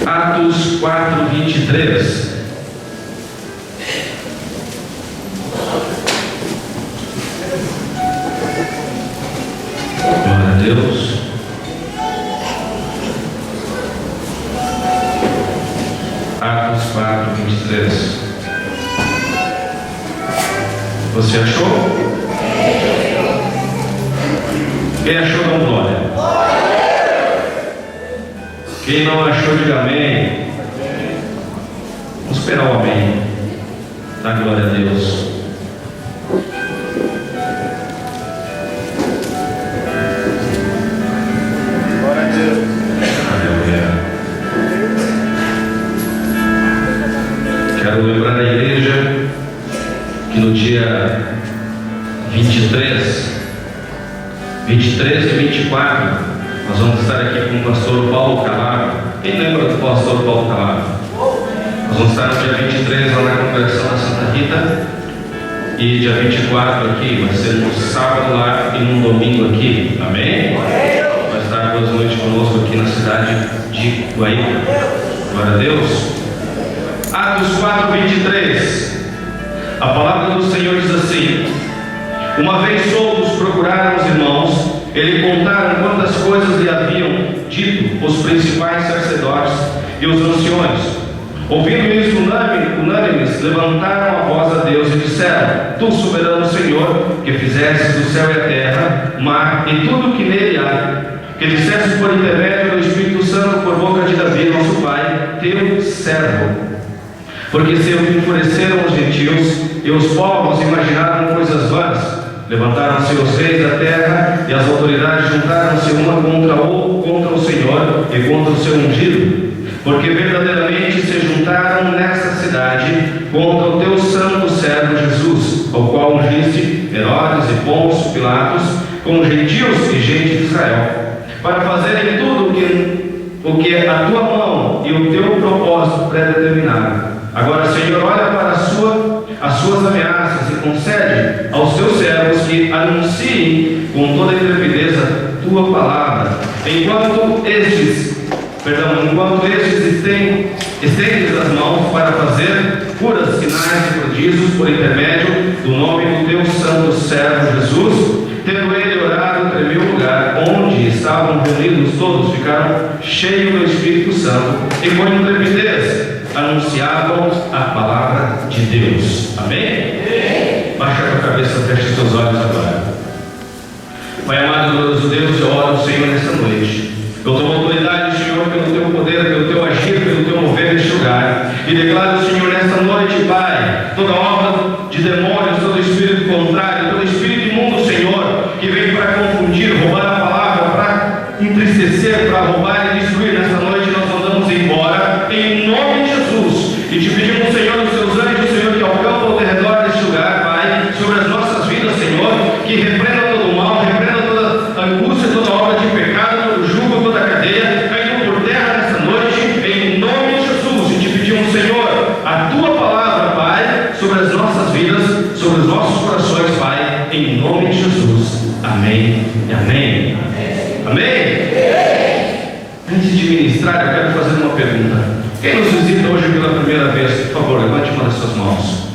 Atos 4:23. Glória a Deus. Atos 4:23. Você achou? Quem achou, dá glória. Quem não achou, diga amém. Vamos esperar o amém. Dá glória a Deus. Glória a Deus. Aleluia. Quero lembrar a igreja que no dia 23 e 24 nós vamos estar aqui com o pastor Paulo Calado. Quem lembra do pastor Paulo Calado? Nós vamos estar no dia 23 lá na congregação da Santa Rita, e dia 24 aqui, vai ser no sábado lá e no domingo aqui, amém? Vai estar 2 noites conosco aqui na cidade de Guaíba. Glória a Deus. Atos 4:23. A palavra do Senhor diz assim: uma vez todos procuraram os irmãos, eles contaram quantas coisas lhe haviam dito os principais sacerdotes e os anciões. Ouvindo isso, unânimes, levantaram a voz a Deus e disseram: Tu, soberano Senhor, que fizestes do céu e a terra, mar e tudo o que nele há, que disseste por intermédio do Espírito Santo por boca de Davi, nosso pai, teu servo. Porque se enfureceram os gentios e os povos imaginaram coisas vãs, levantaram-se os reis da terra e as autoridades juntaram-se uma contra o Senhor e contra o seu ungido, porque verdadeiramente se juntaram nesta cidade contra o teu santo servo Jesus, ao qual ungiste Herodes e Pôncio Pilatos com gentios e gente de Israel, para fazerem tudo o que a tua mão e o teu propósito predeterminaram. Agora, Senhor, olha para as suas ameaças e concede aos teus servos que anunciem com toda a intrepidez a tua palavra, enquanto estes estendes as mãos para fazer curas, sinais e prodígios por intermédio do nome do teu santo servo Jesus. Tendo ele orado, tremeu o lugar onde estavam reunidos todos, ficaram cheios do Espírito Santo e com intrepidez anunciavam a palavra de Deus. Amém? Baixa a tua cabeça, fecha os teus olhos agora. Pai amado e glorioso Deus, eu oro ao Senhor nesta noite. Eu tomo autoridade, Senhor, pelo teu poder, pelo teu agir, pelo teu mover neste lugar, e declaro, Senhor, nesta noite, Pai, toda obra de demônios, todo espírito contrário, todo espírito imundo, Senhor, que vem para confundir, roubar a palavra, para entristecer, para roubar e destruir, nesta noite nós mandamos embora, em nome de Jesus, e te pedimos, Senhor, os seus anjos, Senhor, que acampam ao redor deste lugar, Pai, sobre as nossas vidas, Senhor, que repreendam todo o mal, repreendam toda a angústia, toda obra de pecado, todo jugo, toda a cadeia, caindo por terra nesta noite, em nome de Jesus, e te pedimos, Senhor, a tua palavra, Pai, sobre as nossas vidas, sobre os nossos corações, Pai, em nome de Jesus. Amém e amém. Amém? Antes de ministrar, eu quero fazer uma pergunta. Quem nos visita hoje pela primeira vez, por favor, levante uma das suas mãos.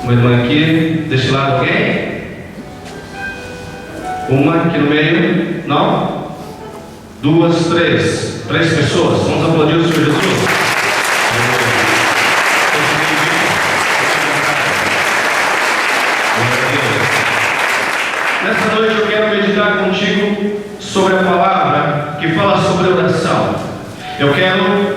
Uma irmã aqui, deste lado, alguém? Uma aqui no meio? Não? 2, 3. 3 pessoas. Vamos aplaudir o Senhor Jesus. Nessa noite eu quero meditar contigo sobre a palavra que fala sobre oração. Eu quero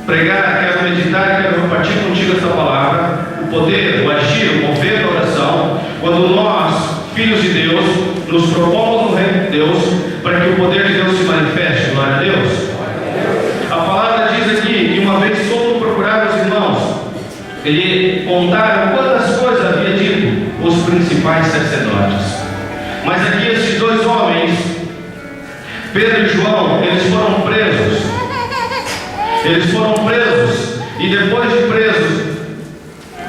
pregar, quero meditar, quero compartilhar contigo essa palavra, o poder, o agir, o mover da oração, quando nós, filhos de Deus, nos propomos no reino de Deus, para que o poder de Deus se manifeste. Glória a Deus. A palavra diz aqui que uma vez foram procurar os irmãos, eles contaram quantas coisas havia dito os principais sacerdotes. Mas aqui esses 2 homens, Pedro e João, eles foram presos. Eles foram presos, e depois de presos,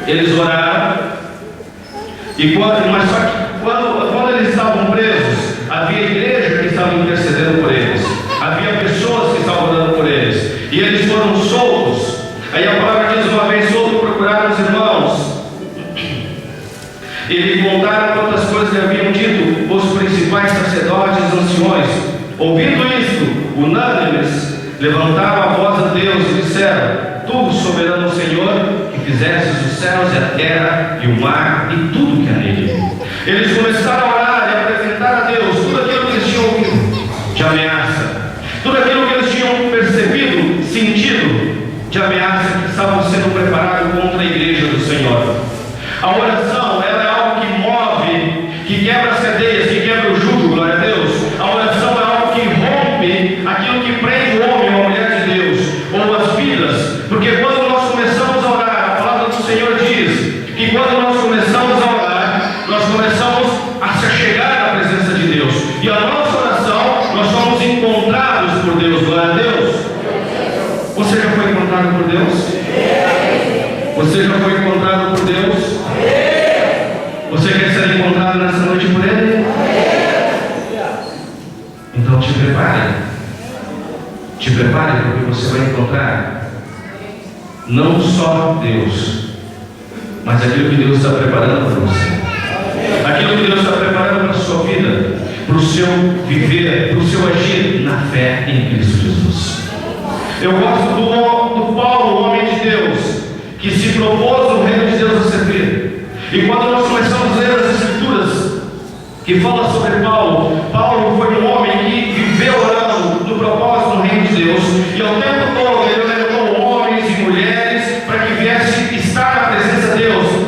eles oraram. Mas só que quando eles estavam presos, havia igreja que estava intercedendo por eles, havia pessoas que estavam Ele contaram quantas coisas lhe haviam dito os principais sacerdotes e anciões. Ouvindo isto, unânimes, levantaram a voz a Deus e disseram: Tu, soberano Senhor, que fizestes os céus e a terra e o mar e tudo que há nele. Eles começaram a orar e a apresentar a Deus tudo aquilo que eles tinham ouvido de ameaça, tudo aquilo que eles tinham percebido, sentido de ameaça que estavam sendo preparado contra a igreja do Senhor. A oração, ela é algo que move, que quebra as cadeias, que quebra o jugo, glória a Deus. A oração é algo que rompe aquilo que prende o homem ou a mulher de Deus, ou as vidas, porque quando nós começamos a orar, a palavra do Senhor diz que quando nós começamos a orar, nós começamos a se chegar na presença de Deus, e a nossa oração, nós somos encontrados por Deus, glória a Deus. Você já foi encontrado por Deus? Você já foi encontrado por Deus? Você quer ser encontrado nessa noite por Ele? Então te prepare. Te prepare, porque você vai encontrar não só Deus, mas aquilo que Deus está preparando para você. Aquilo que Deus está preparando para a sua vida, para o seu viver, para o seu agir na fé em Cristo Jesus. Eu gosto do Paulo, o homem de Deus, que se propôs o reino de Deus a servir. E quando nós começamos a ler as Escrituras que fala sobre Paulo, Paulo foi um homem que viveu orando no propósito do reino de Deus, e ao tempo todo ele orientou homens e mulheres para que viessem estar na presença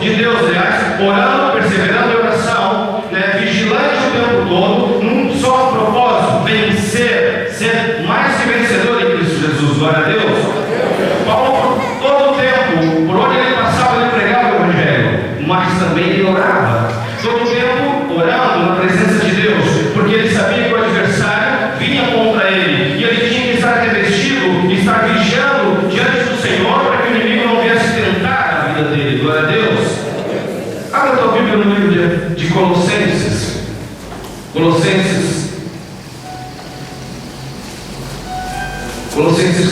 de Deus, aliás, orando, perseverando em oração, vigilante o tempo todo, num só propósito: vencer, ser mais que vencedor em Cristo Jesus. Glória a Deus. Paulo, por todo o tempo, por onde ele passava, ele pregava o Evangelho, mas também ele orava, todo o tempo orando na presença de Deus, porque ele sabia que o adversário vinha contra ele, e ele tinha que estar revestido, estar vigiando diante do Senhor, para que o inimigo não viesse tentar a vida dele. Glória a Deus. Abra a tua Bíblia no livro de Colossenses. Colossenses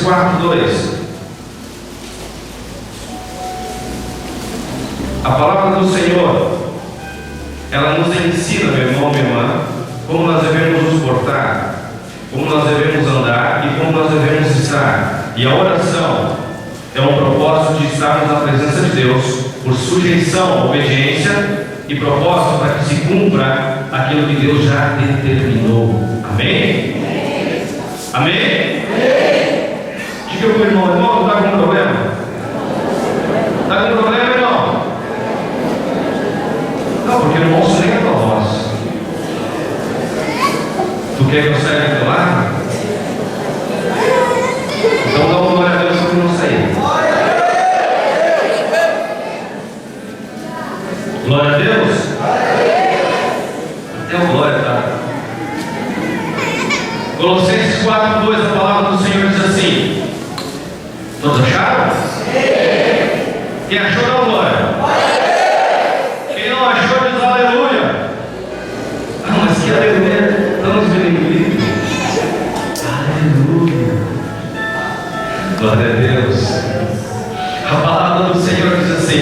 4:2. A palavra do Senhor, ela nos ensina, meu irmão, minha irmã, como nós devemos nos portar, como nós devemos andar e como nós devemos estar. E a oração é um propósito de estarmos na presença de Deus por sujeição, obediência e propósito para que se cumpra aquilo que Deus já determinou. Amém? Amém? Diga para o irmão, está com problema? Está com problema, irmão? Não, porque eu não ouço nem a tua voz. Tu quer que eu saia do teu lado? Então dá uma glória a Deus para não sair. Glória a Deus. Até o glória, tá? Colossenses 4:2, a palavra do Senhor diz assim. Todos acharam? Quem achou, dá glória. Quem não achou, diz aleluia. Ah, mas que aleluia. Estamos vendo. Aleluia. Glória a Deus. A palavra do Senhor diz assim,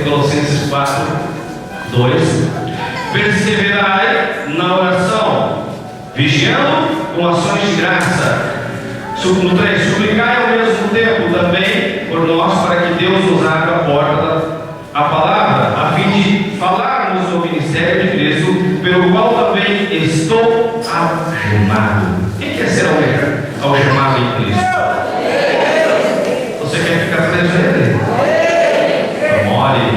Colossenses 4:2: perseverai na oração, vigiando com ações de graça. No 3, suplicai ao mesmo tempo também por nós, para que Deus nos abra a porta da palavra, a fim de falarmos do ministério de Cristo, pelo qual também estou algemado. Quem quer ser algemado em Cristo? Você quer ficar preso a Ele? Não ore.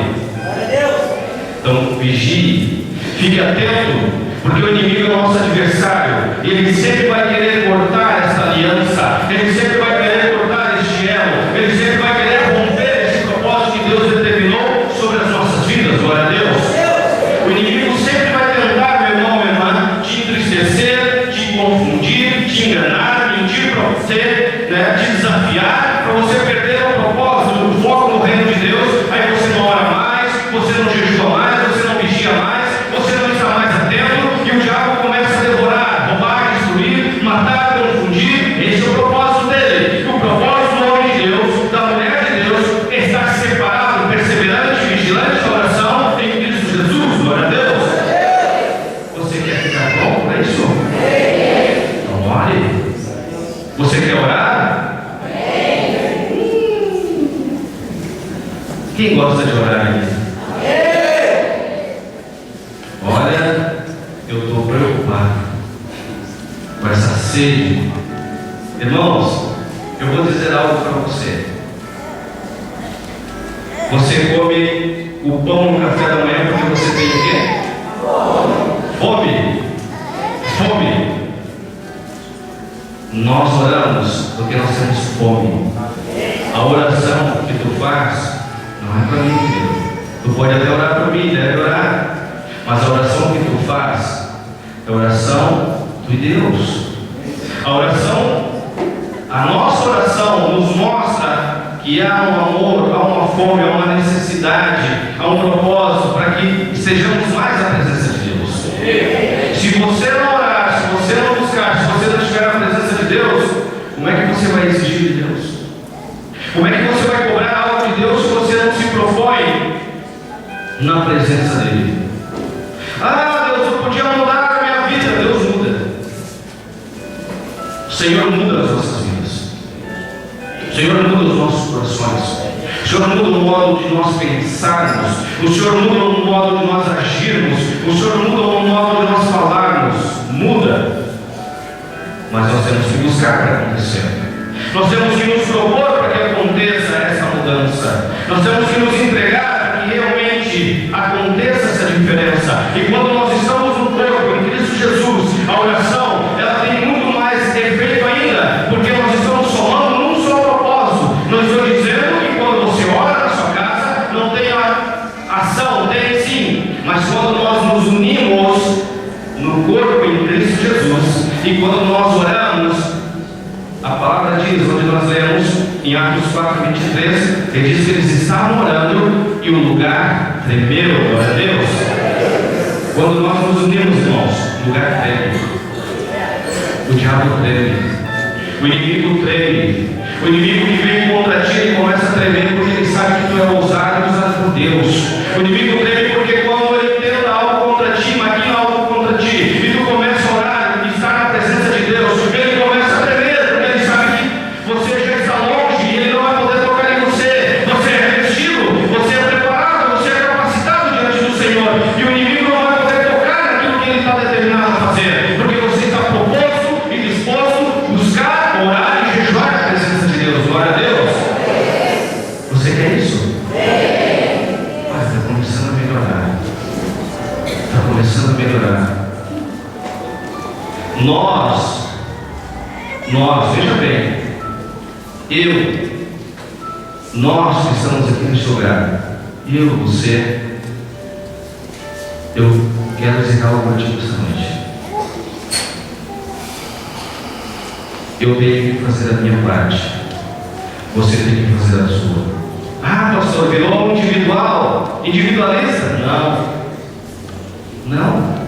Então vigie, fique atento, porque o inimigo é o nosso adversário, e ele sempre vai querer cortar essa aliança, ele sempre vai querer cortar este elo, ele sempre vai querer romper esse propósito que Deus determinou sobre as nossas vidas. Glória a Deus. O inimigo sempre vai tentar, meu irmão, minha irmã, te entristecer, te confundir, te enganar, mentir para você, te desafiar, para você perder o propósito, o foco no reino de Deus. Aí você não ora mais, você não jejua mais, você não vigia mais, você não está mais atento, e o diabo começa a devorar, roubar, destruir, matar, confundir. Esse é o propósito dele. O propósito do homem de Deus, da mulher de Deus, é estar separado, perseverante, vigilante na oração em Cristo Jesus. sede. Irmãos, eu vou dizer algo para você. Você come o pão no café da manhã porque você tem o quê? Fome. Fome. Nós oramos porque nós temos fome. A oração que tu faz não é para mim, filho. Tu pode até orar por mim, deve orar. Mas a oração que tu faz é a oração de Deus. A oração, a nossa oração nos mostra que há um amor, há uma fome, há uma necessidade, há um propósito para que sejamos mais a presença de Deus. Se você não orar, se você não buscar, se você não estiver na presença de Deus, como é que você vai exigir de Deus? Como é que você vai cobrar algo de Deus se você não se propõe na presença dele? Ah, Deus, eu podia mudar a minha vida. Deus muda. O Senhor muda as nossas vidas. O Senhor muda os nossos corações. O Senhor muda o modo de nós pensarmos. O Senhor muda o modo de nós agirmos. O Senhor muda o modo de nós falarmos. Muda. Mas nós temos que buscar para acontecer. Nós temos que nos propor para que aconteça essa mudança. Nós temos que nos entregar para que realmente aconteça essa diferença. E quando nós estamos no corpo, em Cristo Jesus, a oração, ela tem muito mais efeito ainda, porque nós estamos somando num só propósito. Não estou dizendo que quando você ora na sua casa, não tem ação, tem sim. Mas quando nós nos unimos no corpo em Cristo Jesus, e quando nós oramos, a palavra diz, onde nós lemos em Atos 4:23, ele diz que eles estavam orando e o lugar tremeu. Glória a Deus. Quando nós nos unimos, irmãos, o lugar treme. O diabo treme. O inimigo treme. O inimigo que vem contra ti, ele começa a tremer porque ele sabe que tu é ousado e usado por Deus. O inimigo treme porque quando ele tenta algo contra ti, maquina algo contra ti, e tu começa a orar e estar na presença de Deus, ele começa a tremer. Você já está longe e ele não vai poder tocar em você. Você é revestido, você é preparado, você é capacitado diante do Senhor. E o inimigo não vai poder tocar naquilo que ele está determinado a fazer, porque você está proposto e disposto a buscar, orar e jejuar a presença de Deus. Glória a Deus. Você quer isso? Mas está começando a melhorar. Está começando a melhorar. Nós, veja bem. Nós que estamos aqui neste lugar, você, eu quero dizer algo para ti esta noite. Eu tenho que fazer a minha parte, você tem que fazer a sua. Ah, pastor, virou individualista? Não.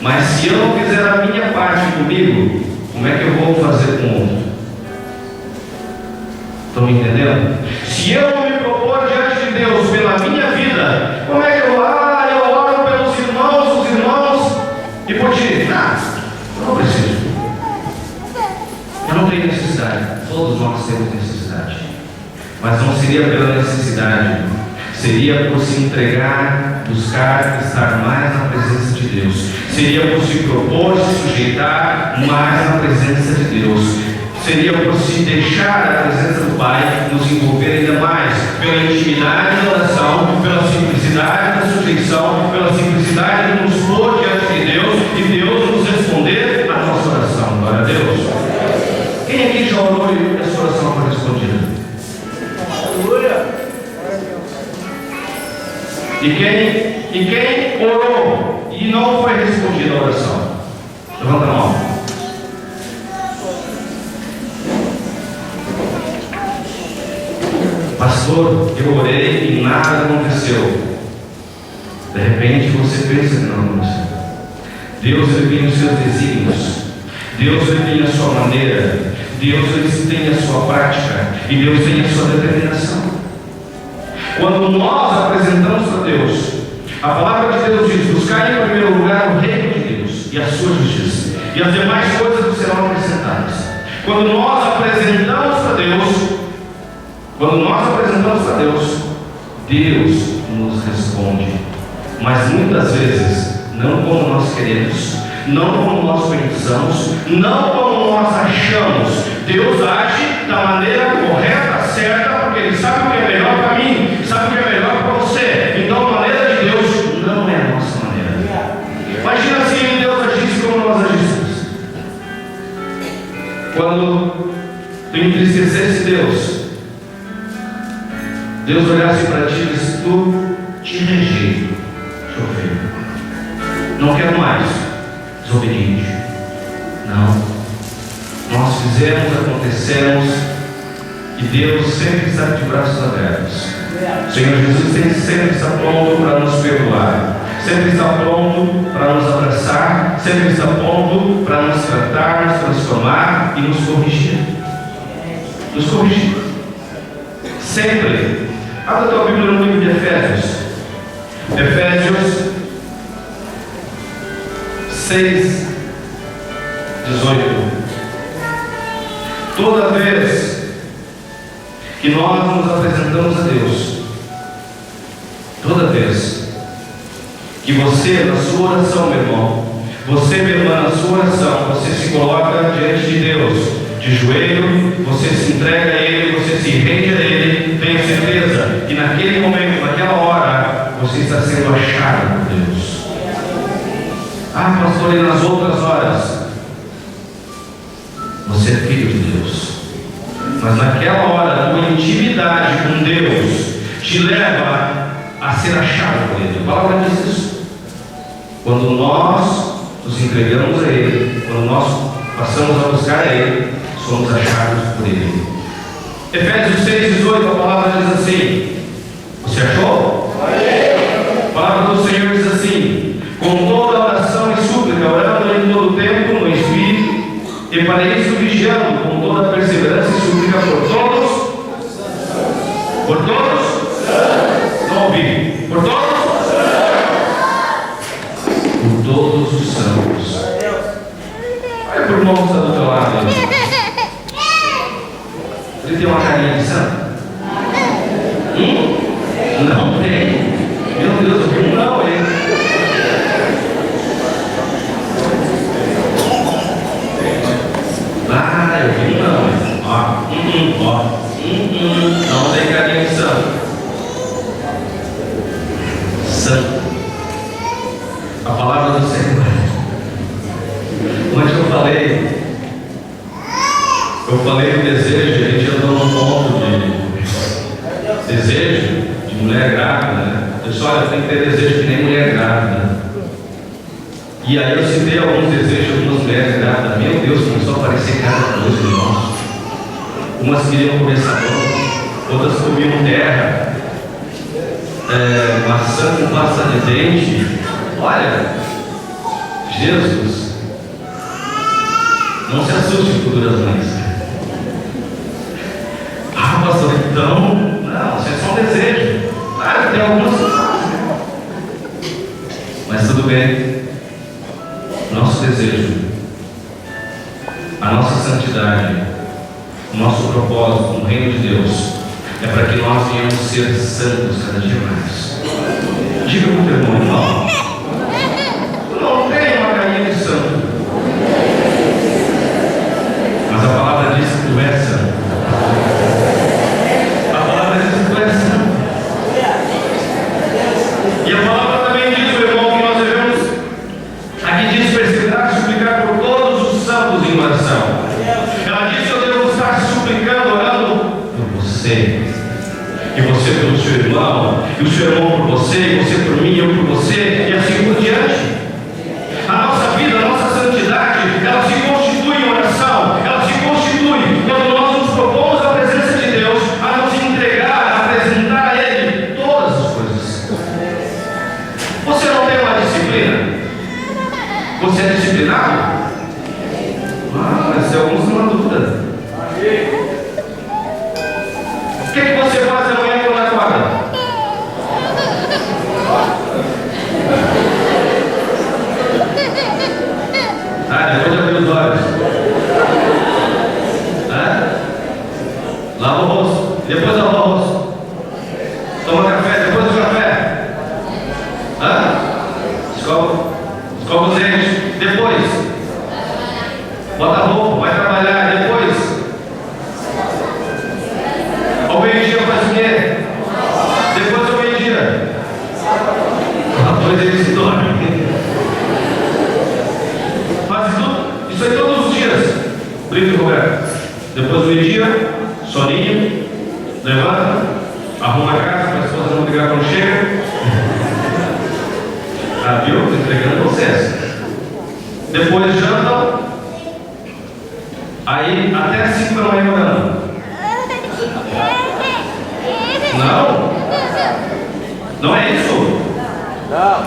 Mas se eu não fizer a minha parte comigo, como é que eu vou fazer com o outro? Estão me entendendo? Se eu não me propor diante de Deus pela minha vida, como é que eu oro pelos irmãos, os irmãos, e por ti? Eu não preciso. Eu não tenho necessidade. Todos nós temos necessidade. Mas não seria pela necessidade, seria por se entregar, buscar estar mais na presença de Deus. Seria por se propor, se sujeitar mais na presença de Deus. Seria por se deixar a presença do Pai nos envolver ainda mais, pela intimidade da oração, pela simplicidade da sujeição, pela simplicidade de nos pôr diante de Deus e Deus nos responder a nossa oração. Glória a Deus. Quem aqui já orou e a sua oração foi respondida? Aleluia. E quem orou e não foi respondida a oração? Levanta a mão. Pastor, eu orei e nada aconteceu. De repente você pensa que não aconteceu. Deus ele tem os seus desígnios. Deus ele tem a sua maneira. Deus ele tem a sua prática. E Deus tem a sua determinação. Quando nós apresentamos para Deus, a palavra de Deus diz: buscar em primeiro lugar o reino de Deus e a sua justiça, e as demais coisas serão acrescentadas. Quando nós apresentamos para Deus, Deus nos responde, mas muitas vezes não como nós queremos, não como nós pensamos, não como nós achamos. Deus age da maneira correta, certa, porque Ele sabe o que é melhor para mim, sabe o que é melhor para você. Então a maneira de Deus não é a nossa maneira. Imagina se Deus agisse como nós agíssemos. Quando tu entristecesse Deus olhasse para ti e disse: tu te rejeito, seu filho, não quero mais, desobediente. Não. Nós fizemos, acontecemos, e Deus sempre está de braços abertos. O Senhor Jesus sempre está pronto para nos perdoar, sempre está pronto para nos abraçar, sempre está pronto para nos tratar, nos transformar e nos corrigir. Nos corrigir. Sempre. Abra a tua Bíblia no livro de Efésios. Efésios 6, 18. Toda vez que nós nos apresentamos a Deus, toda vez que você, na sua oração, meu irmão, você, minha irmã, na sua oração, você se coloca diante de Deus, de joelho, você se entrega a Ele, você se rende a Ele, tenha certeza que naquele momento, naquela hora, você está sendo achado por Deus. Ah, pastor, e nas outras horas? Você é filho de Deus. Mas naquela hora, a tua intimidade com Deus te leva a ser achado por Ele. A palavra diz isso. Quando nós nos entregamos a Ele, quando nós passamos a buscar a Ele, somos achados por Ele. Efésios 6, 18, a palavra diz assim. Você achou? A palavra do Senhor diz assim: com toda oração e súplica, orando em todo o tempo no Espírito, e para isso vigiando com toda a perseverança e súplica por todos. Por todos? Não ouvi. Por todos? Por todos os santos. Olha para o irmão que está do teu lado. Ele tem uma carinha de santo? Não tem. Meu Deus, eu vi um não, hein? Ah, eu vi um não, hein? Ó. Não tem carinha de santo. Santo. A palavra do Senhor. Onde eu falei do desejo, a gente andou num ponto de desejo de mulher grávida, né? Eu disse: olha, tem que ter desejo que nem mulher grávida. E aí eu citei alguns desejos de algumas mulheres grávidas. Meu Deus, começou a aparecer cada coisa em nós. Umas queriam comer sabão, outras comiam terra, maçã com pasta de dente. Olha, Jesus, não se assuste, futuras mães. Ah, pastor, então, não, isso é só um desejo. Claro, tem algumas coisas, mas tudo bem. Nosso desejo, a nossa santidade, o nosso propósito no reino de Deus é para que nós venhamos ser santos cada dia mais. Diga para o teu irmão: tu não tem uma carinha de santo, mas a palavra diz que tu és santo. A palavra diz que tu és santo. E a palavra também diz, meu irmão, que nós devemos, aqui diz, perseverar e suplicar por todos os santos em oração. Ela diz que eu devo estar suplicando, orando por você, e você pelo seu irmão, e o seu irmão por você, e você por mim, eu por você, e assim por diante. A nossa vida, a nossa santidade, ela se constitui em oração, ela se constitui quando nós nos propomos a presença de Deus, a nos entregar, a apresentar a Ele todas as coisas. Você não tem uma disciplina? Você é disciplinado? Ah, mas alguns estão na dúvida. O que você faz amanhã quando acorda? Depois de abrir os olhos. Lava o rosto. Depois lava o rosto. Toma café. Depois do café. Escova os dentes. Depois, bota a roupa, vai trabalhar. Depois, ao meio-dia faz o quê? Depois ao meio-dia, depois eles dormem. Faz isso aí todos os dias. Brito, Roberto. Depois do meio-dia, soninho, levanta, arruma a casa para a esposa não ligar quando chega. Ah, viu? Estou entregando vocês. Depois jantam. Aí até 5 da manhã orando. Não? Não é isso? Não.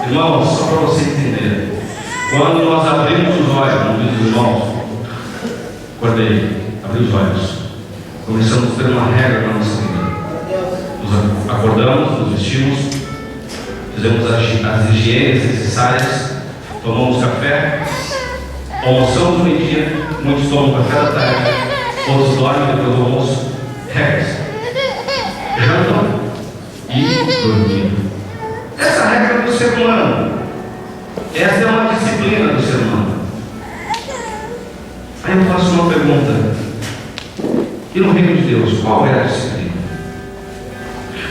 Irmãos, só para você entender. Quando nós abrimos os olhos, não diz os irmãos, acordei, abri os olhos. Começamos a ter uma regra na nossa vida. Nos acordamos, nos vestimos, fizemos as higienes necessárias, tomamos café, almoçamos no meio-dia, muitos tomam café da tarde, outros dormem depois do almoço. Regras. Jantam e dormir. Essa regra do ser humano. Essa é uma disciplina do ser humano. Aí eu faço uma pergunta. E no reino de Deus, qual é a disciplina?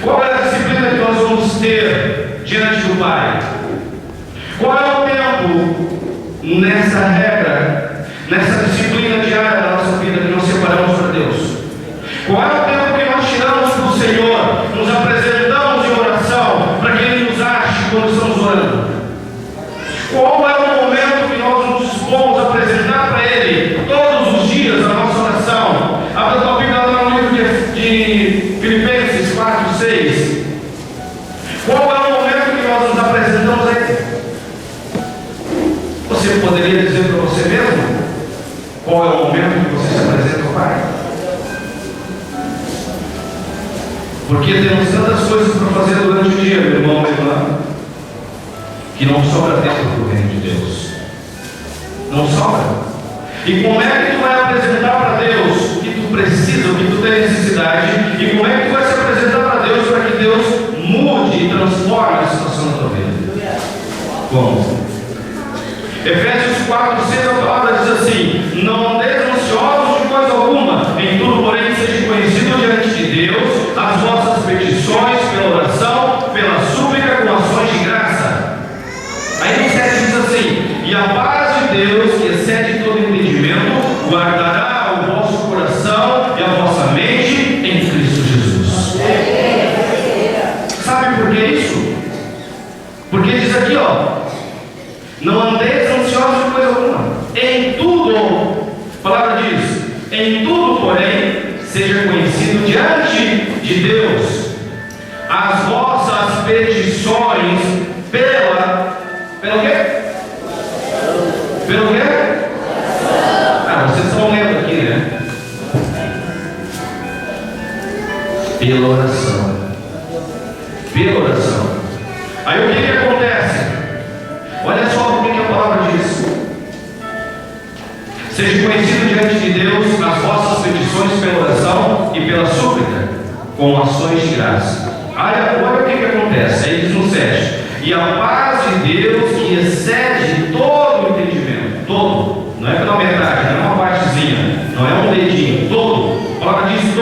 Qual é a disciplina que nós vamos ter diante do Pai? Qual é o tempo nessa regra, nessa disciplina diária da nossa vida que nós separamos para Deus? Qual é o tempo que nós tiramos para o Senhor, nos apresentamos em oração, para que Ele nos ache quando estamos orando? Qual é o momento que nós nos dispomos a apresentar para Ele todos os dias a nossa oração? Abra tua Bíblia lá no livro de Filipenses 4, 6. Qual é o momento que nós nos apresentamos a Ele? Você poderia dizer para você mesmo qual é o momento que você se apresenta ao Pai? Porque temos tantas coisas para fazer durante o dia, meu irmão, minha irmã, que não sobra tempo para o reino de Deus. Não sobra. E como é que tu vai apresentar para Deus o que tu precisa, o que tu tem necessidade? E como é que tu vai se apresentar para Deus para que Deus mude e transforme a situação da tua vida? Como? Efésios 4, 6, a palavra diz assim: não andeis ansiosos de coisa alguma, em tudo, porém, seja conhecido diante de Deus as vossas petições pela oração, pela súplica, com ações de graça. Aí no 7 diz assim: e a paz de Deus, que excede todo entendimento, guardará o vosso coração e a vossa mente em Cristo Jesus. Sabe por que isso? Porque diz aqui, ó: não andeis ansiosos de coisa alguma. Em tudo, a palavra diz: em tudo, porém, seja conhecido diante de Deus as vossas petições pelo quê? Pelo quê? Ah, vocês estão lendo aqui, né? Pela oração. Pela oração. Aí o que acontece? Olha só o que a palavra diz: seja conhecido diante de Deus as vossas petições pela oração e pela súplica, com ações de graça. Olha o que acontece. Aí diz no 7: e a paz de Deus, que excede todo o entendimento, todo, não é pela metade, não é uma partezinha, não é um dedinho, todo, a palavra diz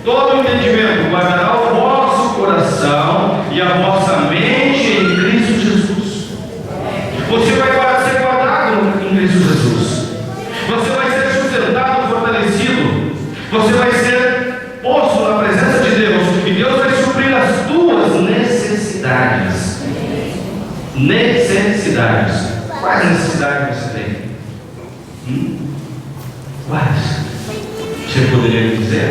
todo o entendimento, guardará o vosso coração e a vossa mente em Cristo Jesus. Você vai ser guardado em Cristo Jesus. Você vai ser sustentado, fortalecido. Você vai ser posto na presença de Deus. E Deus vai suprir as tuas necessidades. Necessidades. Quais necessidades você tem? Quais? Você poderia me dizer?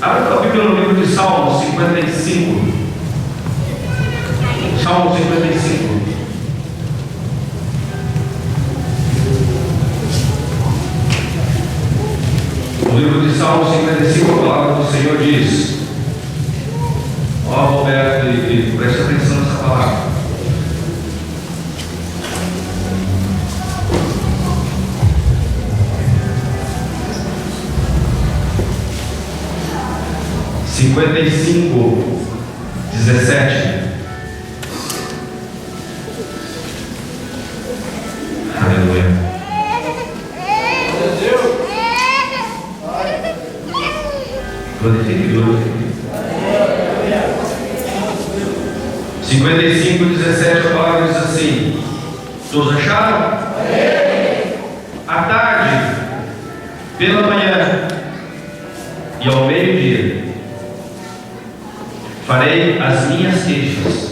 Abra a Bíblia no livro de Salmos 55. Salmo 55. No livro de Salmo 55, a palavra do Senhor diz: ó, Roberto, e preste atenção nessa palavra. Cinquenta e cinco, 17. 17 a palavra diz assim: todos acharam? À tarde, pela manhã e ao meio-dia farei as minhas queixas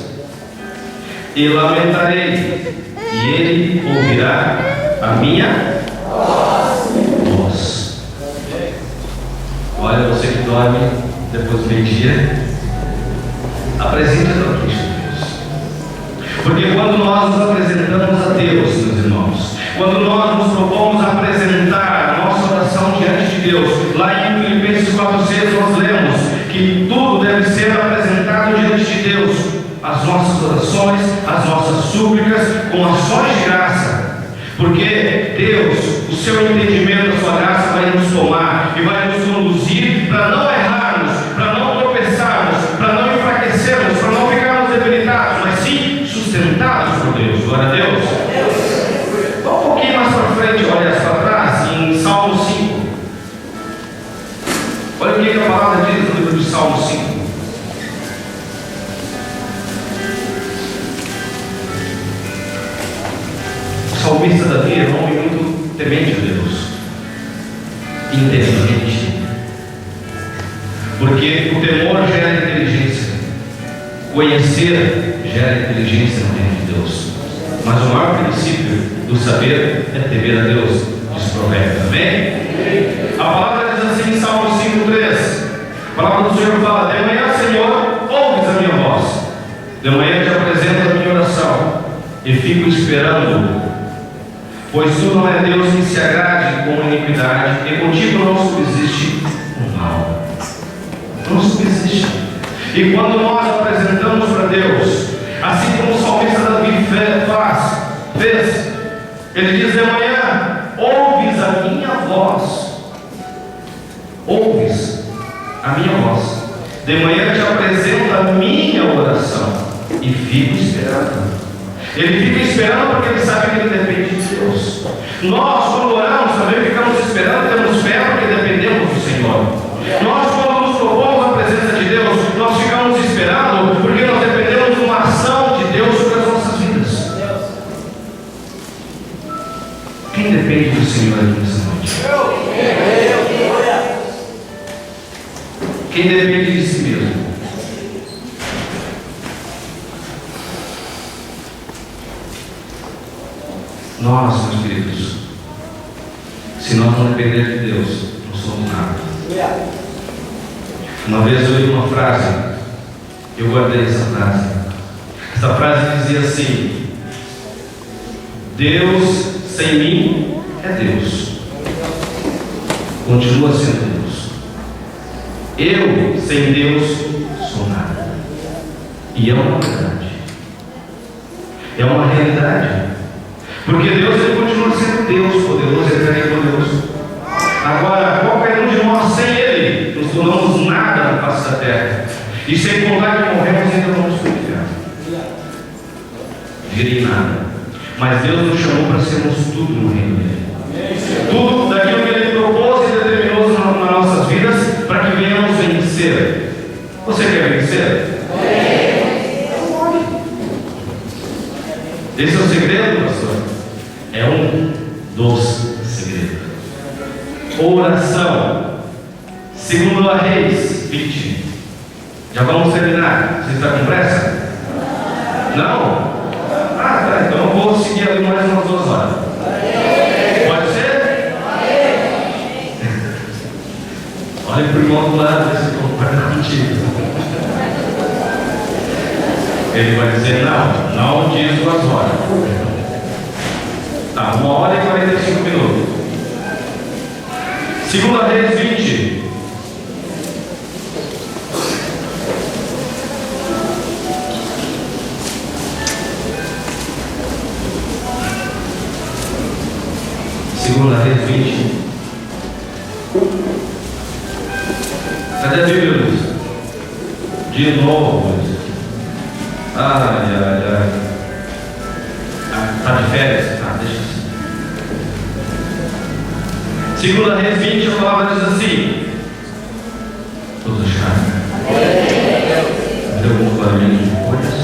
e lamentarei, e ele ouvirá a minha voz. Olha, você que dorme depois do meio-dia, apresente a tua queixa a Deus. Porque quando nós nos apresentamos a Deus, meus irmãos, quando nós nos propomos a apresentar a nossa oração diante de Deus, lá em Filipenses 4:6 nós lemos que tudo deve ser apresentado diante de Deus, as nossas orações, as nossas súplicas, com ações de graça, porque Deus, o seu entendimento, a sua graça vai nos tomar e vai nos conduzir para não errarmos, para não tropeçarmos, para não enfraquecermos, para não ficarmos debilitados, mas sim sustentados por Deus. Glória a Deus. Vamos um pouquinho mais para frente, olha para trás, em Salmo 5. Olha o que a palavra diz no livro de Salmo 5. O salmista Davi é um homem muito temente a Deus, inteligente, porque o temor gera inteligência, conhecer gera inteligência no reino de Deus, mas o maior princípio do saber é temer a Deus, diz o profeta. Amém? A palavra diz assim em Salmo 5:3, a palavra do Senhor fala: de manhã, Senhor, ouves a minha voz, de manhã te apresento a minha oração e fico esperando, pois tu não é Deus que se agrade com a iniquidade, e contigo não subsiste o mal. Não subsiste. E quando nós apresentamos para Deus, assim como o salmista Davi fez, ele diz: de manhã ouves a minha voz, ouves a minha voz, de manhã te apresento a minha oração e fico esperando. Ele fica esperando porque ele sabe que ele depende de Deus. Nós, quando oramos, também ficamos esperando, temos fé porque dependemos do Senhor. Nós, quando nos propomos a presença de Deus, nós ficamos esperando porque nós dependemos de uma ação de Deus sobre as nossas vidas. Quem depende do Senhor aqui nessa noite? Quem depende de si mesmo? Nós, meus queridos, se nós não dependermos de Deus, não somos nada. Uma vez eu li uma frase, eu guardei essa frase. Essa frase dizia assim: Deus sem mim é Deus, continua sendo Deus. Eu sem Deus sou nada. E é uma verdade, é uma realidade. Porque Deus, ele continua sendo Deus, poderoso, eterno e poderoso. Agora, qualquer um de nós sem Ele, nos tornamos nada na face da terra. E sem contar que morremos, ainda vamos para o inferno. Virem nada. Mas Deus nos chamou para sermos tudo no reino dele. Tudo daquilo que Ele propôs e determinou nas nossas vidas, para que venhamos vencer. Você quer vencer? Esse é o segredo, pastor? É um dos segredos. Oração. Segundo a Reis 20. Já vamos terminar. Você está com pressa? Não? Ah, tá. Então eu vou seguir ali mais umas 2 horas. Pode ser? Olha para o irmão do lado, ver se concorda contigo. Ele vai dizer: não diz 2 horas. Tá, 1 hora e 45 minutos. Segunda Reis 20. Segunda Reis 20. Cadê a Bíblia, Luiz? De novo, Luiz. Ai. Está de férias? Deixa assim. Segunda Reis 20, a palavra diz assim: todos acharam? Deu algum barulhinho de coisas?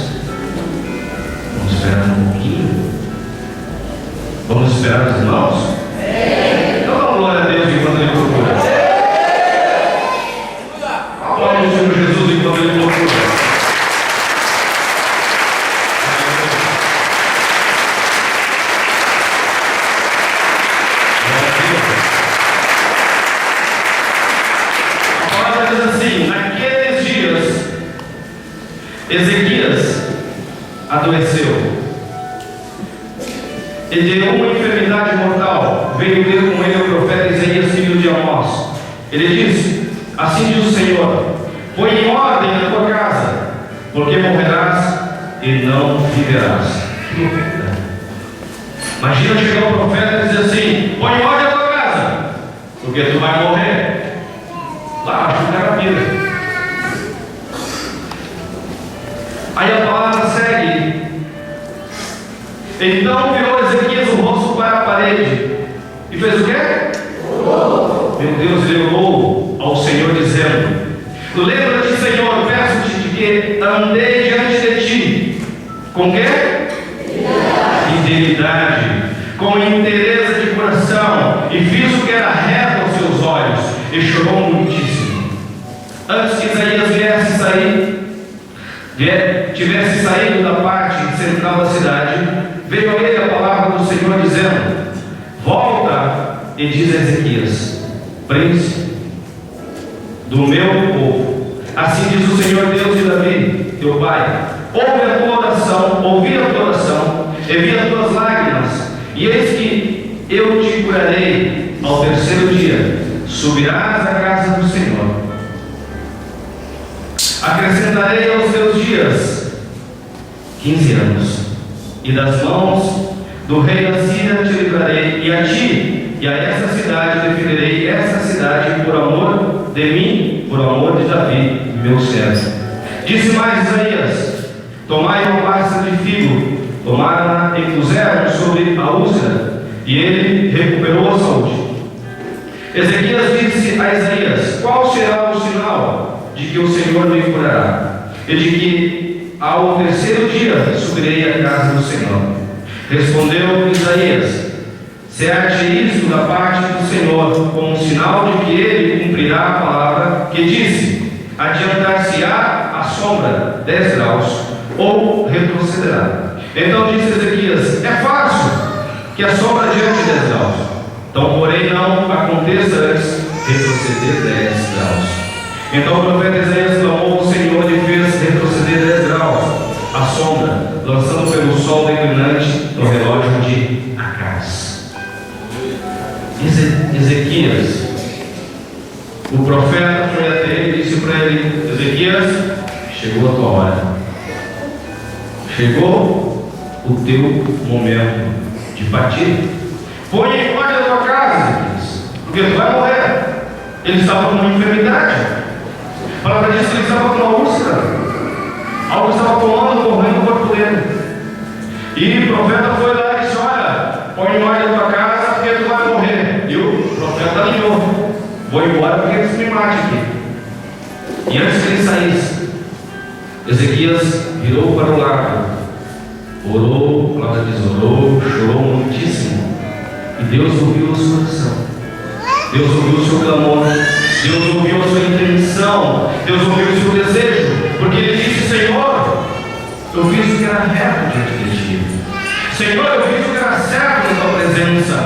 esperar um pouquinho? Vamos esperar os irmãos? Então dá glória a Deus enquanto Ele procura. Glória ao Senhor Jesus enquanto Ele procura. A palavra diz assim: naqueles dias Ezequias adoeceu e de uma enfermidade mortal veio ter com ele o profeta Isaías, filho de Amós. Ele disse: assim diz o Senhor, põe em ordem a tua casa, porque morrerás e não viverás. Que loucura! Imagina chegar o profeta e dizer assim: põe em ordem a tua casa, porque tu vai morrer. Lá, acho que o cara vira. Aí a palavra segue: então virou Ezequias o rosto para a parede e fez o quê? Meu Deus, ele orou ao Senhor dizendo: lembra-te, Senhor, peço-te de que andei diante de ti com quê? Fidelidade, com inteireza de coração, e fiz o que era reto aos seus olhos, e chorou muitíssimo. Antes que Isaías tivesse saído da parte central da cidade, veio a ele a palavra do Senhor dizendo: volta e diz a Ezequias, príncipe do meu povo, assim diz o Senhor Deus de Davi, teu pai, ouvi a tua oração, e vi as tuas lágrimas, e eis que eu te curarei ao terceiro dia, subirás à casa do Senhor, acrescentarei aos teus dias 15 anos, e das mãos do rei da Síria te livrarei, e a ti e a essa cidade defenderei essa cidade por amor de mim, por amor de Davi, meu servo. Disse mais Isaías: tomai uma pasta de figo, tomaram-na e puseram sobre a úlcera, e ele recuperou a saúde. Ezequias disse a Isaías: qual será o sinal de que o Senhor me curará, e de que ao terceiro dia subirei à casa do Senhor? Respondeu Isaías: certe isto da parte do Senhor, como um sinal de que ele cumprirá a palavra que disse: adiantar-se-á a sombra 10 graus, ou retrocederá. Então disse Ezequias: é fácil que a sombra adiante 10 graus, então porém não aconteça antes retroceder 10 graus. Então o profeta Isaías clamou ao Senhor e fez retroceder 10 graus a sombra, lançando pelo sol declinante no relógio de Acaz. Ezequias, o profeta foi até ele e disse para ele: Ezequias, chegou a tua hora, chegou o teu momento de partir. Põe em ordem a tua casa, Ezequias, porque tu vai morrer. Ele estava com uma enfermidade. A palavra diz que ele estava com uma úlcera, algo estava tomando, correndo o corpo dele. E o profeta foi lá e disse: olha, põe em ordem a tua casa, porque tu vai morrer. E o profeta alinhou: vou embora porque eles me matem aqui. E antes que ele saísse, Ezequias virou para o lado, orou, a palavra diz, orou, chorou muitíssimo. E Deus ouviu a sua oração, Deus ouviu o seu clamor, Deus ouviu a sua intenção, Deus ouviu o seu desejo, porque ele disse: Senhor, eu fiz o que era reto diante de ti, Senhor, eu fiz o que era certo na tua presença.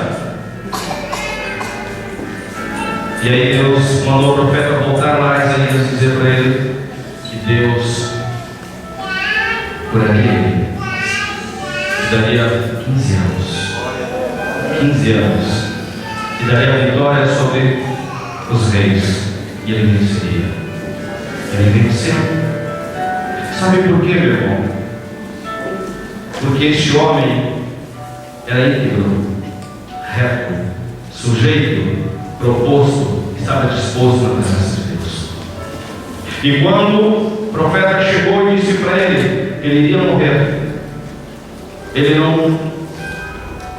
E aí Deus mandou o profeta voltar lá, Isaías, dizer para ele que Deus curaria ele, que daria 15 anos, 15 anos, e daria vitória sobre os reis, e ele venceria. Ele venceu. Sabe por quê, meu irmão? Porque este homem era íntegro, reto, sujeito, proposto, estava disposto na presença de Deus. E quando o profeta chegou e disse para ele que ele iria morrer, ele não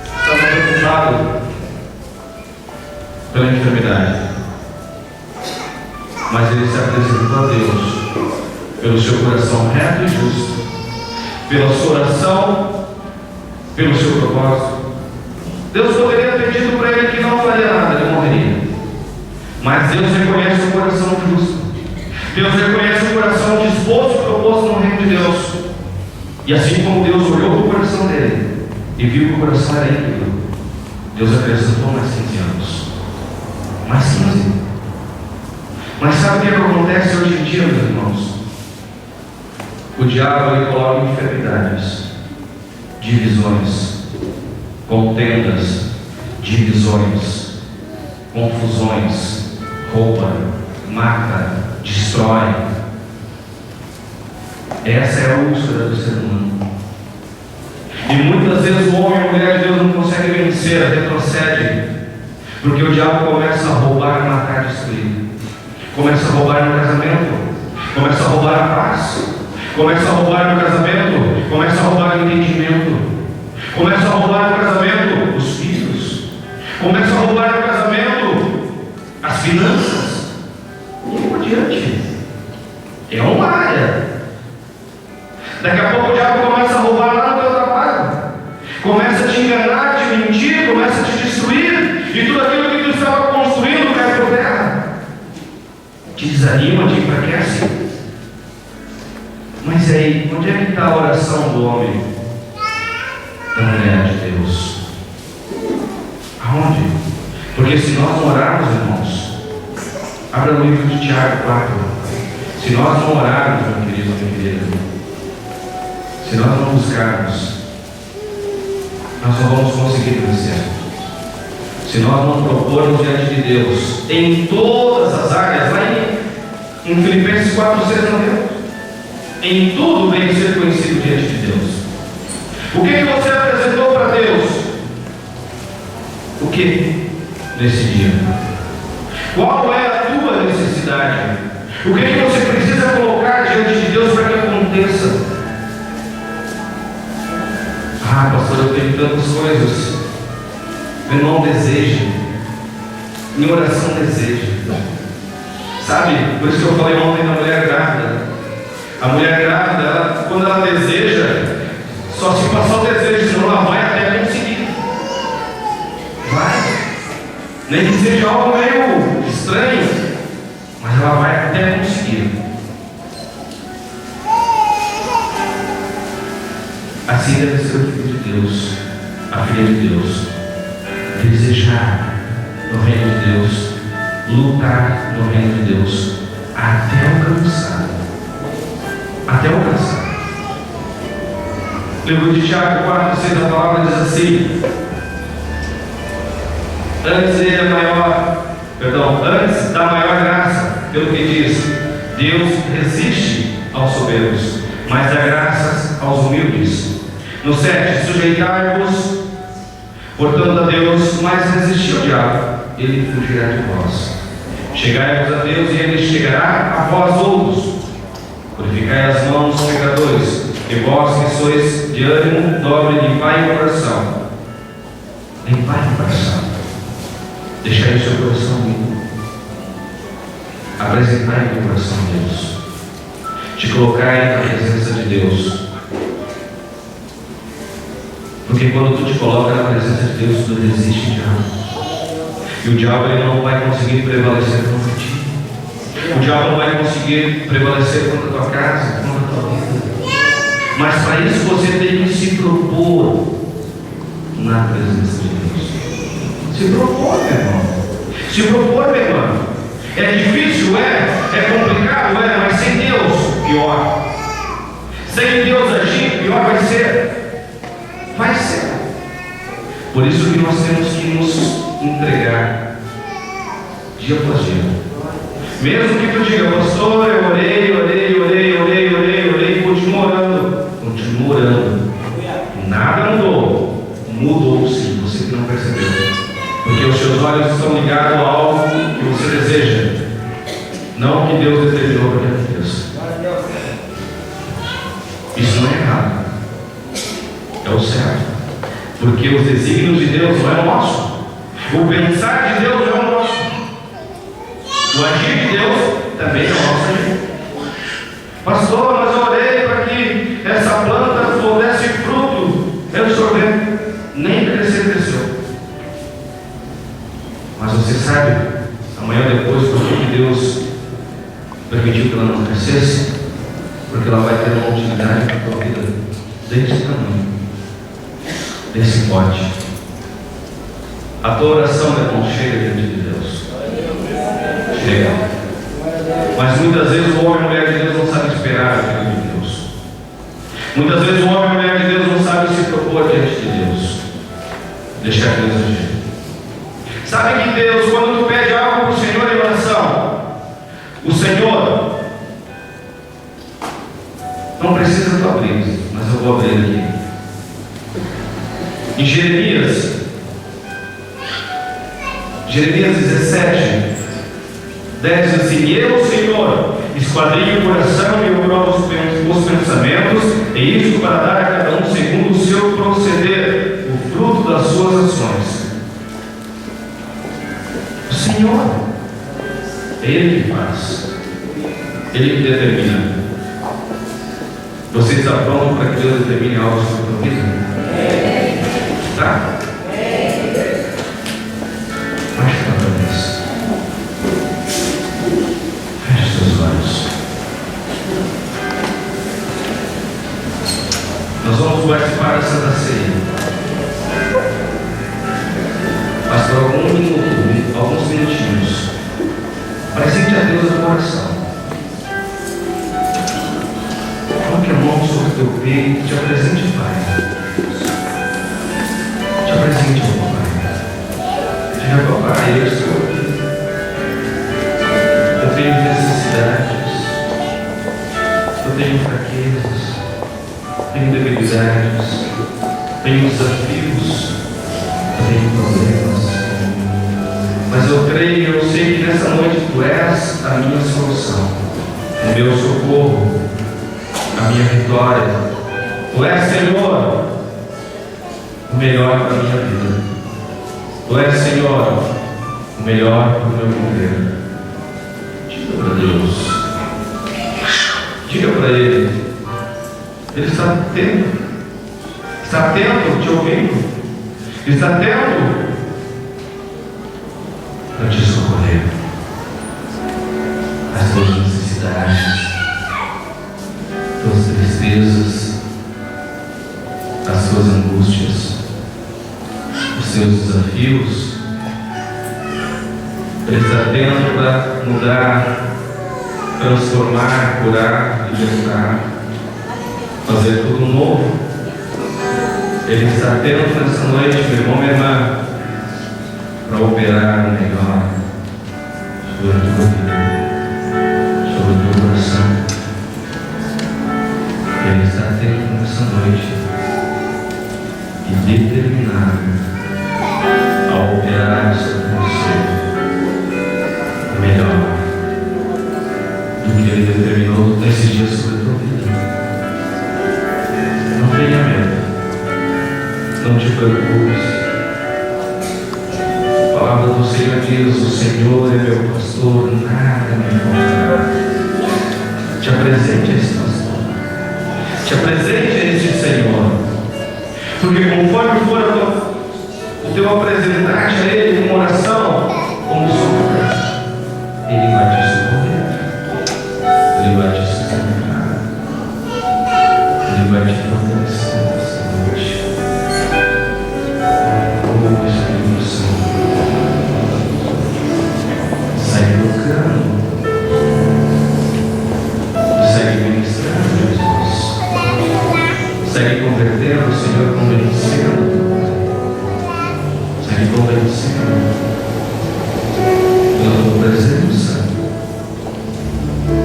estava preocupado pela enfermidade, mas ele se apresentou a Deus pelo seu coração reto e justo, pela sua oração propósito. Deus poderia ter dito para ele que não faria nada, ele morreria. Mas Deus reconhece o coração justo. Deus reconhece o coração disposto e proposto no reino de Deus. E assim como Deus olhou para o coração dele e viu que o coração era íntegro, Deus acrescentou mais 15 anos. Mais 15. Mas sabe o que acontece hoje em dia, meus irmãos? O diabo ele coloca enfermidades, divisões, contendas, divisões, confusões, rouba, mata, destrói. Essa é a úlcera do ser humano. E muitas vezes o homem e a mulher de Deus não conseguem vencer, retrocede, porque o diabo começa a roubar, matar, destruir. Começa a roubar no casamento, começa a roubar a paz, começa a roubar no casamento, começa a roubar o entendimento, começa a roubar no casamento os filhos, começa a roubar no casamento as finanças, e por diante. É uma área. Daqui a pouco o diabo começa a roubar lá no teu trabalho, começa a te enganar, te mentir, começa a te destruir, e tudo aquilo que tu estava construindo cai por terra. Te desanima, te enfraquece. Mas aí, onde é que está a oração do homem, da mulher de Deus? Aonde? Porque se nós não orarmos, irmãos, abra o livro de Tiago 4. Se nós não orarmos, meu querido, minha querida, se nós não buscarmos, nós não vamos conseguir vencer. Se nós não propormos diante de Deus, em todas as áreas, lá em Filipenses 4, 6, 9, em tudo vem ser conhecido diante de Deus. O que você apresentou para Deus? O que nesse dia? Qual é a tua necessidade? O que você precisa colocar diante de Deus para que aconteça? Ah, pastor, eu tenho tantas coisas. Meu irmão, deseja. Em oração, deseja. Sabe? Por isso que eu falei ontem da mulher grávida. A mulher grávida, ela, quando ela deseja, só se passar o desejo, senão ela vai até conseguir. Vai. Nem que seja algo meio estranho, mas ela vai até conseguir. Assim deve ser o filho de Deus, a filha de Deus. Desejar no reino de Deus, lutar no reino de Deus, até alcançar. Até alcançar. Livro de Tiago 4, 6, a palavra diz assim: antes da maior graça, pelo que diz, Deus resiste aos soberbos, mas dá graças aos humildes. No 7, sujeitai-vos, portanto, a Deus, mas resistir ao diabo, ele fugirá de vós. Chegai-vos a Deus e ele chegará a vós outros. Purificai as mãos, pecadores, e vós que sois de ânimo dobre, limpai o coração. Limpai o coração. Deixai o seu coração limpo. Apresentai o coração a Deus. Te colocai na presença de Deus. Porque quando tu te coloca na presença de Deus, tu resiste ao diabo. E o diabo ele não vai conseguir prevalecer contra ti. O diabo não vai conseguir prevalecer contra a tua casa, contra a tua vida. Mas para isso você tem que se propor na presença de Deus. Se propor, meu irmão. Se propor, meu irmão. É difícil, é complicado, mas sem Deus, pior. Sem Deus agir, pior vai ser. Vai ser. Por isso que nós temos que nos entregar dia após dia. Mesmo que tu diga, pastor, eu orei, continuo orando. Nada mudou. Mudou sim, você que não percebeu. Porque os seus olhos estão ligados a algo que você deseja, não o que Deus desejou para que aconteça. Isso não é errado, é o certo. Porque os desígnios de Deus não é o nosso. O pensar de Deus não é o nosso. O agir de Deus também é o nosso agir. Pastor, mas eu orei para que essa planta pudesse fruto. Eu estou vendo, nem sabe, amanhã ou depois, por que Deus permitiu que ela não crescesse? Porque ela vai ter uma utilidade para a tua vida desse tamanho, desse pote. A tua oração não chega diante de Deus. Chega. Mas muitas vezes o homem e a mulher de Deus não sabe esperar diante de Deus. Muitas vezes o homem e a mulher de Deus não sabe se propor diante de Deus. Deixar Deus agir. Sabe que Deus, quando tu pede algo para o Senhor em oração, o Senhor não precisa tu abrir, mas eu vou abrir aqui. Em Jeremias 17, 10 diz assim: eu, Senhor, esquadrinho o coração e eu provo os pensamentos, e isto para dar a cada um segundo o seu proceder, o fruto das suas ações. O Senhor, é Ele que faz, Ele que determina. Você está pronto para que Deus determine algo sobre a tua vida? Tá? Baixe a tua cabeça. Feche seus olhos. Nós vamos participar da Santa Ceia. Mas por alguns minutinhos, presente a Deus a tua oração. Coloque a mão sobre o teu peito, te apresente ao Pai. Te apresente ao Pai. Diga: Papai, eu estou aqui. Eu tenho necessidades, eu tenho fraquezas, tenho debilidades, tenho desafios, eu tenho problemas. Mas eu creio, eu sei que nessa noite Tu és a minha solução, o meu socorro, a minha vitória. Tu és, Senhor, o melhor para a minha vida. Tu és, Senhor, o melhor para o meu viver. Diga para Deus. Diga para Ele. Ele está atento. Está atento, te ouvindo. Está atento para te socorrer. As tuas necessidades, tuas tristezas, as suas angústias, os seus desafios. Ele está atento para mudar, transformar, curar, libertar, fazer tudo novo. Ele está atento nessa noite, meu irmão, minha irmã, para operar o melhor sobre a tua vida, sobre o teu coração. Ele está atento nessa noite e determinado a operar sobre você o melhor do que Ele determinou nesses dias sobre a tua vida. Não tenha medo, não te preocupes. A palavra do Senhor diz: o Senhor é meu pastor, nada me faltará. Te apresente a esse pastor, te apresente a esse Senhor, porque conforme for o teu apresentar a Ele em oração, como socorrer, Ele vai te socorrer, Ele vai te sustentar, Ele vai te fortalecer nessa noite. Oh, Espírito Santo, segue tocando, segue ministrando, Jesus, segue convertendo, Senhor, convencendo, segue convencendo pela tua presença,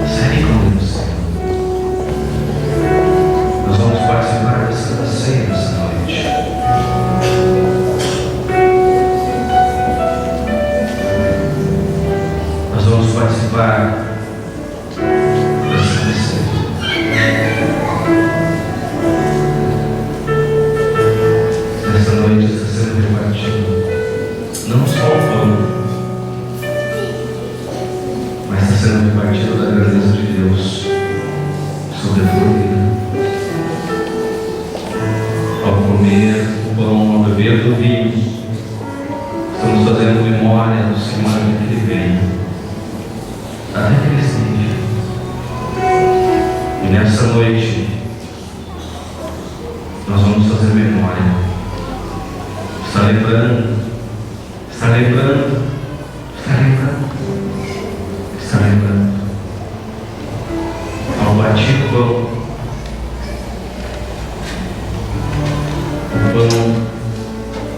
segue convencendo. Nós vamos participar da Santa Ceia nessa noite. Nós vamos participar da Santa Ceia. Nessa noite está sendo repartido não só o pão, mas está sendo repartido da grandeza de Deus sobre a tua vida. Ao comer o pão, ao beber do vinho, estamos Estamos fazendo memória do Senhor até que Ele venha, até que Ele esteja. E nessa noite, nós vamos fazer memória. Está lembrando, está lembrando, está lembrando, está lembrando. Ao batir o pão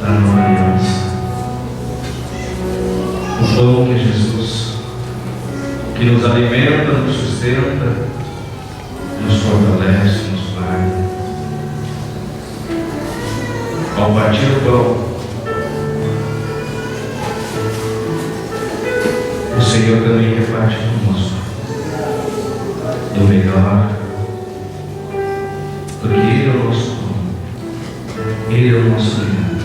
da nova aliança, o pão de Jesus, que nos alimenta, nos sustenta, nos fortalece, nos guarda. Ao partir o pão, o Senhor também reparte conosco do melhor, porque Ele é o nosso pão, Ele é o nosso alimento,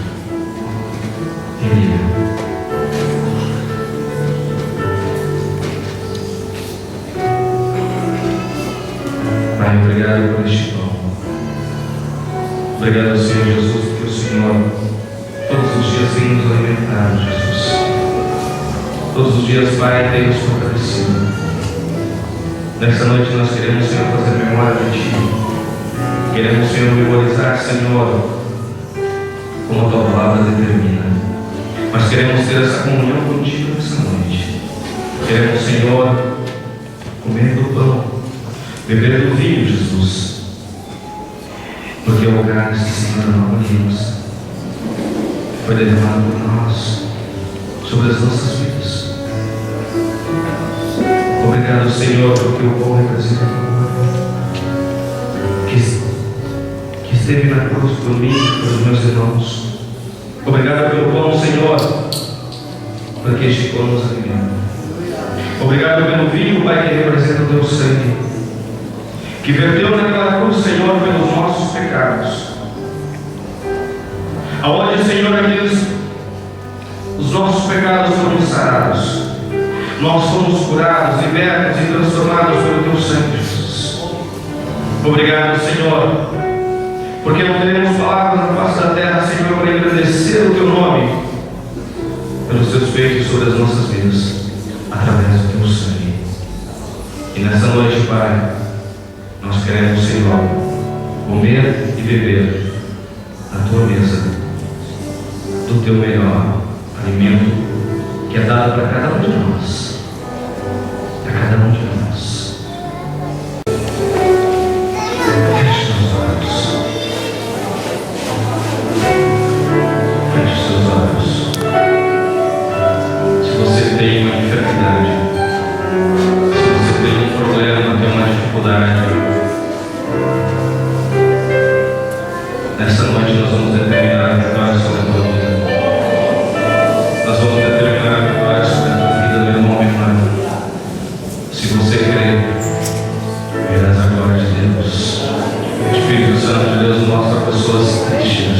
Ele é. Pai, obrigado por este pão. Obrigado, Senhor Jesus, porque o Senhor todos os dias tem nos alimentado, Jesus. Todos os dias, Pai, tem nos fortalecido. Nessa noite nós queremos, Senhor, fazer memória de Ti. Queremos, Senhor, memorizar, Senhor, como a Tua palavra determina. Mas queremos ter essa comunhão contigo nessa noite. Queremos, Senhor, comer do pão, beber do vinho, Jesus, porque o lugar desse Senhor da nova aliança foi derramado por nós, sobre as nossas vidas. Obrigado, Senhor, porque o pão representa o que esteve na cruz por mim e pelos meus irmãos. Obrigado pelo pão, Senhor, porque este pão nos alimenta. Obrigado pelo vinho, Pai, que representa o Teu sangue, que verteu naquela cruz, Senhor, pelos nossos pecados. Aonde, Senhor, os nossos pecados foram sarados, nós fomos curados, libertos e transformados pelo Teu sangue, Jesus. Obrigado, Senhor, porque não teremos palavras na face da terra, Senhor, para engrandecer o Teu nome, pelos Teus feitos sobre as nossas vidas, através do Teu sangue. E nessa noite, Pai, nós queremos, Senhor, comer e beber a Tua mesa, do Teu melhor alimento, que é dado para cada um de nós. Para cada um de nós. Feche seus olhos. Feche seus olhos. Se você tem uma enfermidade, se você tem um problema, tem uma dificuldade, nessa noite nós vamos determinar a vitória sobre a tua vida. Nós vamos determinar a vitória sobre a tua vida no nome de Pai. Se você crer, verás a glória de Deus. O Espírito Santo de Deus mostra pessoas tristes.